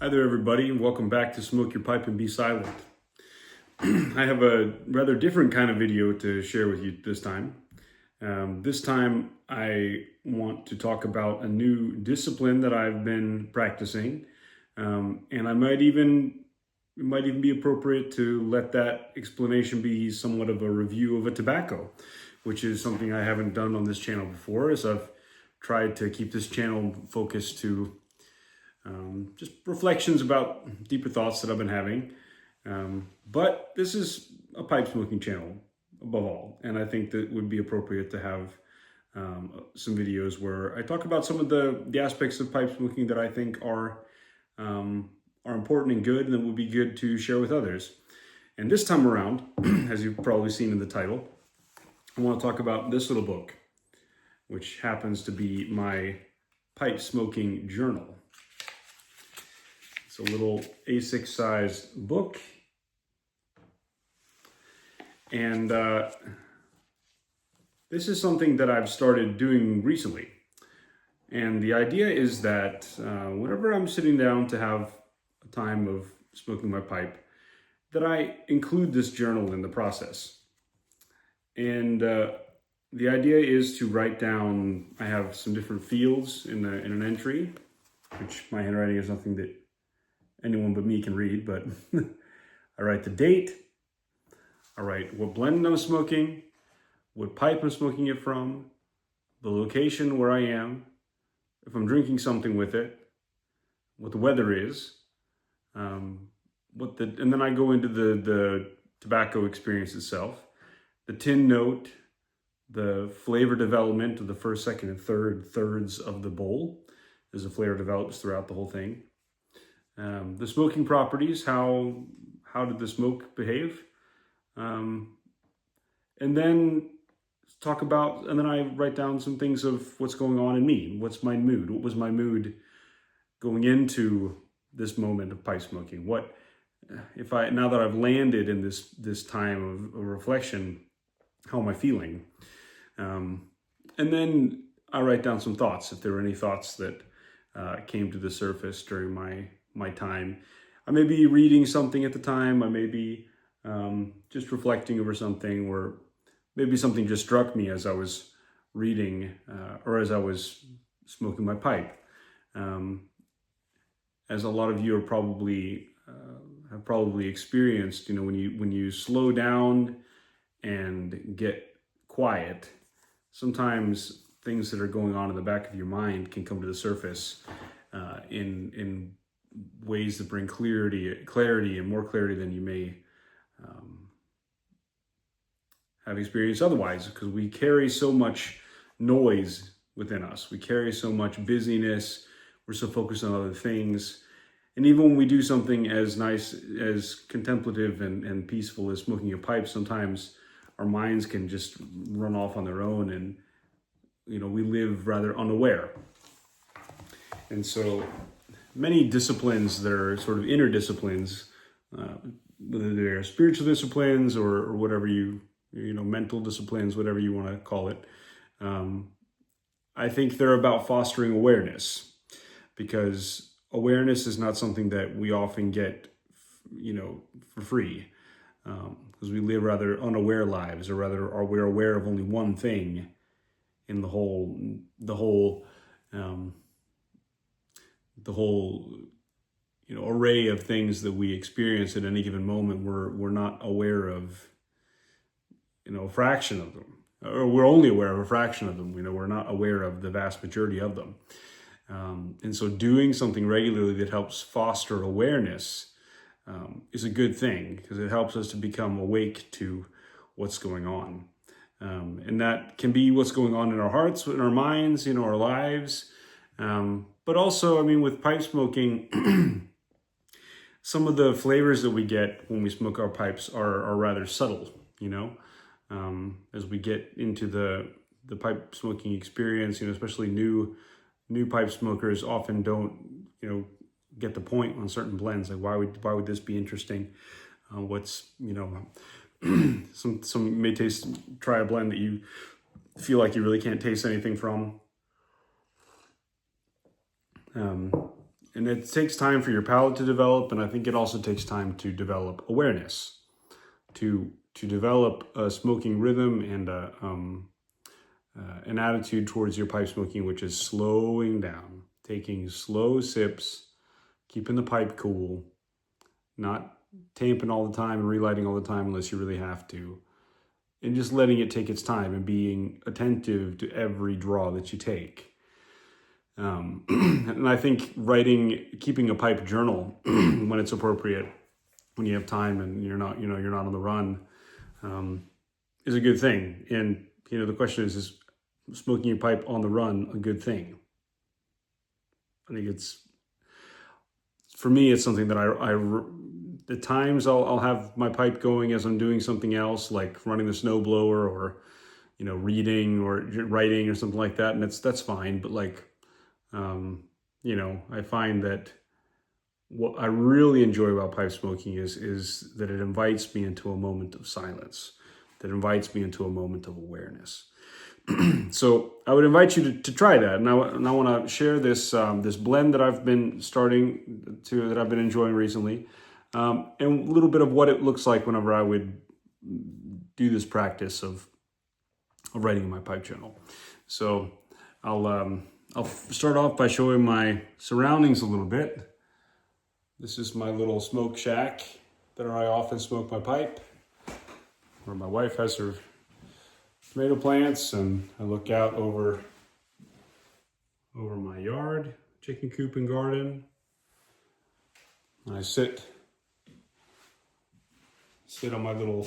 Hi there, everybody, and welcome back to Smoke Your Pipe and Be Silent. I have a rather different kind of video to share with you this time. This time, I want to talk about a new discipline that I've been practicing, and it might even be appropriate to let that explanation be somewhat of a review of a tobacco, which is something I haven't done on this channel before, as I've tried to keep this channel focused to just reflections about deeper thoughts that I've been having. But this is a pipe smoking channel above all. And I think that it would be appropriate to have some videos where I talk about some of the aspects of pipe smoking that I think are important and good and that would be good to share with others. And this time around, as you've probably seen in the title, I want to talk about this little book, which happens to be my pipe smoking journal. It's a little A6 size book. And this is something that I've started doing recently. And the idea is that whenever I'm sitting down to have a time of smoking my pipe, that I include this journal in the process. And the idea is to write down, I have some different fields in an entry, which my handwriting is nothing that anyone but me can read, but I write the date, I write what blend I'm smoking, what pipe I'm smoking it from, the location where I am, if I'm drinking something with it, what the weather is, and then I go into the tobacco experience itself, the tin note, the flavor development of the first, second, and thirds of the bowl as the flavor develops throughout the whole thing. The smoking properties, how did the smoke behave? And then and then I write down some things of what's going on in me. What's my mood? What was my mood going into this moment of pipe smoking? Now that I've landed in this time of reflection, how am I feeling? And then I write down some thoughts, if there were any thoughts that came to the surface during my time. I may be reading something at the time. I may be just reflecting over something, or maybe something just struck me as I was reading or as I was smoking my pipe. As a lot of you have probably experienced, when you slow down and get quiet, sometimes things that are going on in the back of your mind can come to the surface in ways that bring clarity and more clarity than you may have experienced otherwise, because we carry so much noise within us. We carry so much busyness. We're so focused on other things. And even when we do something as nice, as contemplative and peaceful as smoking a pipe, sometimes our minds can just run off on their own, and we live rather unaware. And so many disciplines that are sort of inner disciplines, whether they're spiritual disciplines or whatever mental disciplines, whatever you want to call it, I think they're about fostering awareness, because awareness is not something that we often get, for free, because we live rather unaware lives, or rather we're aware of only one thing in the whole array of things that we experience at any given moment. We're not aware of a fraction of them, or we're only aware of a fraction of them. We're not aware of the vast majority of them. And so doing something regularly that helps foster awareness is a good thing, because it helps us to become awake to what's going on. And that can be what's going on in our hearts, in our minds, our lives. But also, with pipe smoking, some of the flavors that we get when we smoke our pipes are rather subtle, as we get into the pipe smoking experience, especially new pipe smokers often don't, get the point on certain blends. Like, why would this be interesting? Some may try a blend that you feel like you really can't taste anything from. And it takes time for your palate to develop, and I think it also takes time to develop awareness, to develop a smoking rhythm and an attitude towards your pipe smoking, which is slowing down, taking slow sips, keeping the pipe cool, not tamping all the time and relighting all the time unless you really have to, and just letting it take its time and being attentive to every draw that you take. And I think keeping a pipe journal when it's appropriate, when you have time and you're not on the run, is a good thing. And the question is smoking a pipe on the run a good thing? I think for me, it's something that at times I'll have my pipe going as I'm doing something else, like running the snowblower or reading or writing or something like that, and that's fine. But I find that what I really enjoy about pipe smoking is that it invites me into a moment of silence, that invites me into a moment of awareness. So I would invite you to try that. And I want to share this blend that I've been that I've been enjoying recently, and a little bit of what it looks like whenever I would do this practice of writing in my pipe journal. So I'll start off by showing my surroundings a little bit. This is my little smoke shack that I often smoke my pipe, where my wife has her tomato plants, and I look out over my yard, chicken coop and garden. And I sit on my little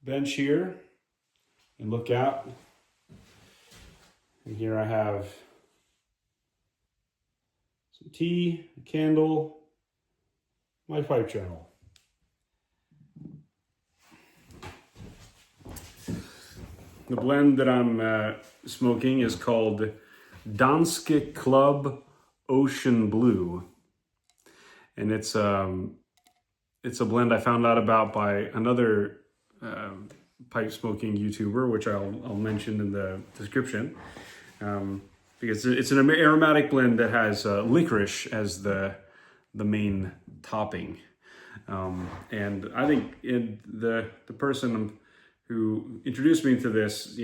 bench here and look out. And here I have some tea, a candle, my pipe journal. The blend that I'm smoking is called Danske Club Ocean Blue. And it's a blend I found out about by another pipe smoking YouTuber, which I'll mention in the description. Because it's an aromatic blend that has licorice as the main topping. And I think the person who introduced me to this,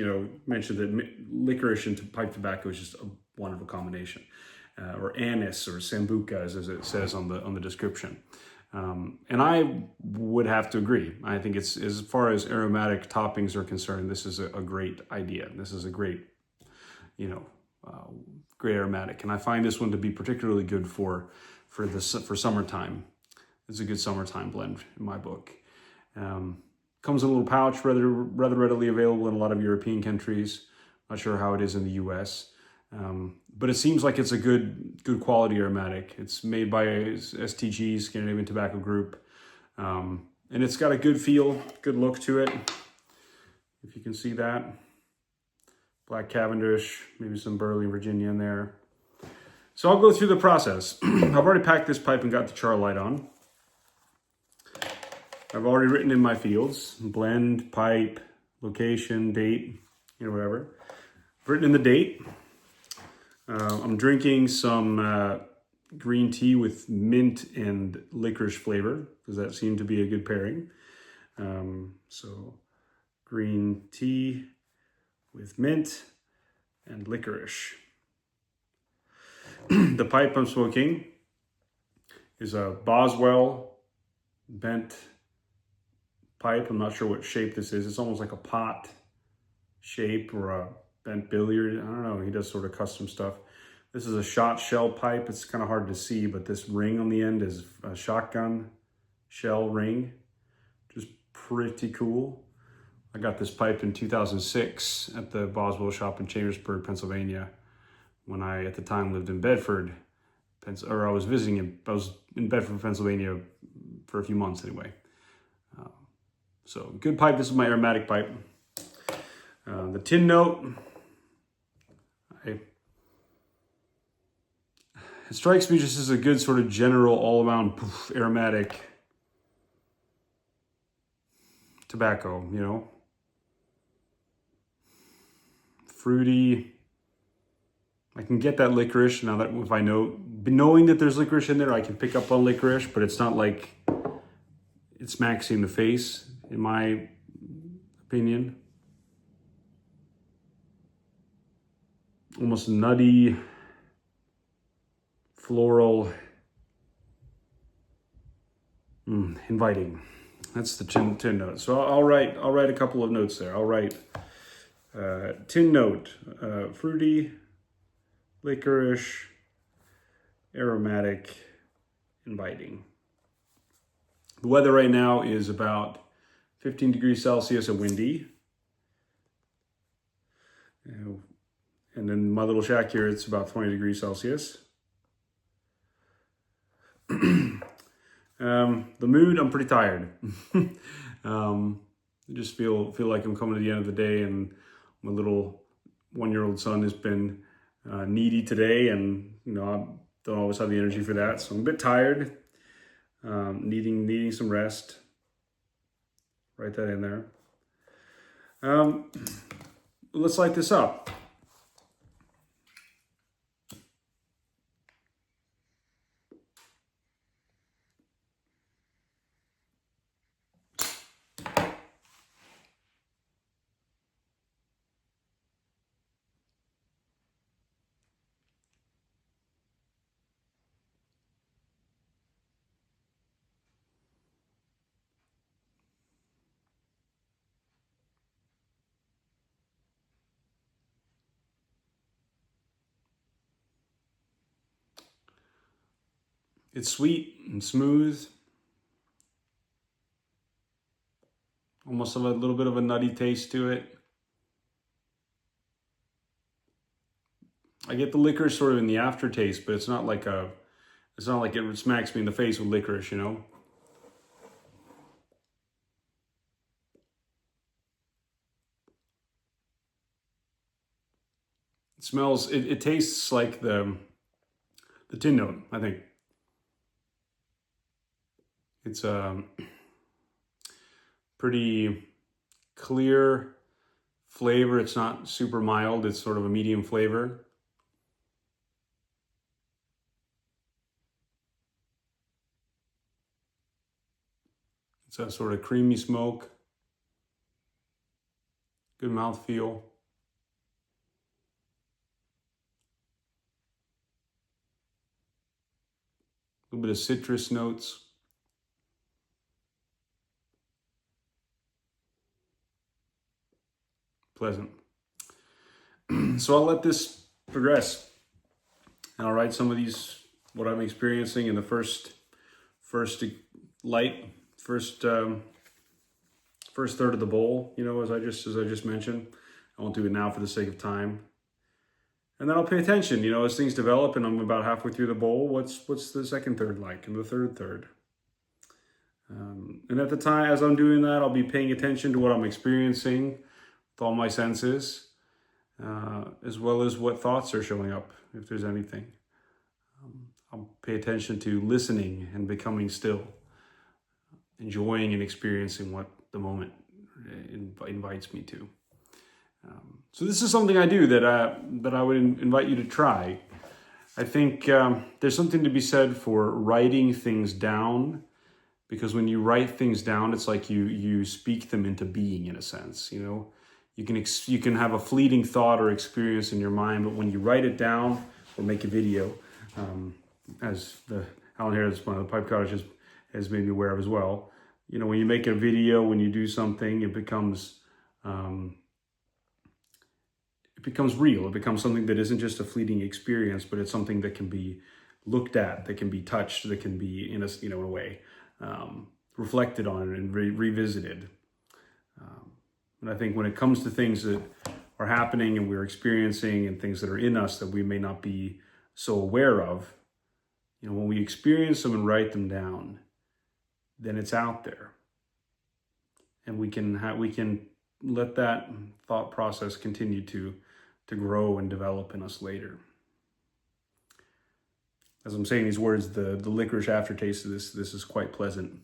mentioned that licorice and pipe tobacco is just a wonderful combination, or anise or sambuca, as it says on the description. And I would have to agree. I think it's, as far as aromatic toppings are concerned, this is a great idea. This is a great, great aromatic, and I find this one to be particularly good for summertime. It's a good summertime blend in my book. Comes in a little pouch, rather readily available in a lot of European countries. Not sure how it is in the U.S., but it seems like it's a good quality aromatic. It's made by STG, Scandinavian Tobacco Group, and it's got a good feel, good look to it. If you can see that, Black Cavendish, maybe some Burley Virginia in there. So I'll go through the process. I've already packed this pipe and got the char light on. I've already written in my fields: blend, pipe, location, date, whatever. I've written in the date. I'm drinking some green tea with mint and licorice flavor, because that seemed to be a good pairing. So green tea with mint and licorice. The pipe I'm smoking is a Boswell bent pipe. I'm not sure what shape this is. It's almost like a pot shape or a bent billiard. I don't know. He does sort of custom stuff. This is a shot shell pipe. It's kind of hard to see, but this ring on the end is a shotgun shell ring. Just pretty cool. I got this pipe in 2006 at the Boswell shop in Chambersburg, Pennsylvania, when I, at the time, lived in Bedford, I was in Bedford, Pennsylvania for a few months anyway. So good pipe. This is my aromatic pipe. The tin note, it strikes me just as a good sort of general all-around aromatic tobacco, Fruity. I can get that licorice now that if I knowing that there's licorice in there, I can pick up on licorice, but it's not like it smacks you in the face, in my opinion. Almost nutty, floral, inviting. That's the tin note. So I'll write a couple of notes there. I'll write tin note, fruity, licorice, aromatic, inviting. The weather right now is about 15 degrees Celsius and windy. And then my little shack here, it's about 20 degrees Celsius. The mood, I'm pretty tired. I just feel like I'm coming to the end of the day, and my little 1-year-old son has been needy today, and I don't always have the energy for that, so I'm a bit tired, needing some rest. Write that in there. Let's light this up. It's sweet and smooth. Almost a little bit of a nutty taste to it. I get the licorice sort of in the aftertaste, but it's not like it smacks me in the face with licorice, It smells, it tastes like the tin note, I think. It's a pretty clear flavor. It's not super mild. It's sort of a medium flavor. It's a sort of creamy smoke. Good mouthfeel. A little bit of citrus notes. Pleasant. So I'll let this progress, and I'll write some of these, what I'm experiencing in the first third of the bowl, as I just mentioned. I won't do it now for the sake of time. And then I'll pay attention, as things develop and I'm about halfway through the bowl, what's the second third like, and the third. And at the time, as I'm doing that, I'll be paying attention to what I'm experiencing with all my senses, as well as what thoughts are showing up, if there's anything. I'll pay attention to listening and becoming still, enjoying and experiencing what the moment invites me to. So this is something I do that I would invite you to try. I think there's something to be said for writing things down, because when you write things down, it's like you speak them into being, in a sense. You can have a fleeting thought or experience in your mind, but when you write it down or make a video, as Alan Harris, one of the Pipe Cottage, has made me aware of as well. When you make a video, when you do something, it becomes real. It becomes something that isn't just a fleeting experience, but it's something that can be looked at, that can be touched, that can be in a way reflected on and revisited. And I think when it comes to things that are happening and we're experiencing, and things that are in us that we may not be so aware of, when we experience them and write them down, then it's out there, and we can let that thought process continue to grow and develop in us later. As I'm saying these words, the licorice aftertaste of this is quite pleasant.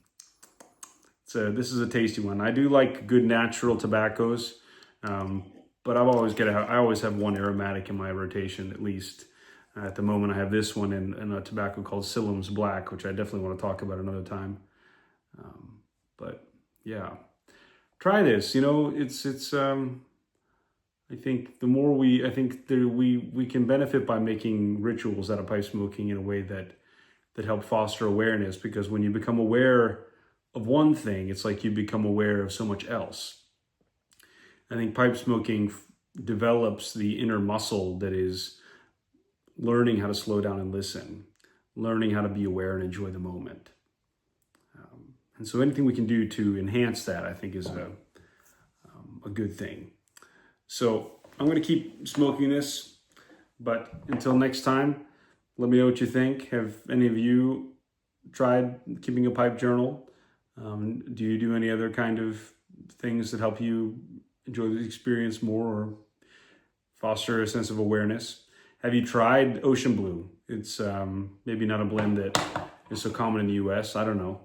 This is a tasty one. I do like good natural tobaccos. but I always have one aromatic in my rotation at least. At the moment, I have this one and a tobacco called Silem's Black, which I definitely want to talk about another time. But yeah, try this. You know, it's. I think the more we can benefit by making rituals out of pipe smoking in a way that help foster awareness. Because when you become aware of one thing, it's like you become aware of so much else. I think pipe smoking develops the inner muscle that is learning how to slow down and listen, learning how to be aware and enjoy the moment. And so anything we can do to enhance that, I think, is a good thing. So I'm going to keep smoking this, but until next time, let me know what you think. Have any of you tried keeping a pipe journal? Do you do any other kind of things that help you enjoy the experience more or foster a sense of awareness? Have you tried Ocean Blue? It's maybe not a blend that is so common in the US. I don't know.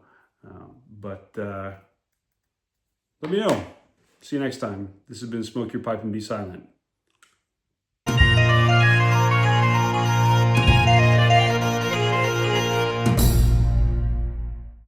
But let me know. See you next time. This has been Smoke Your Pipe and Be Silent.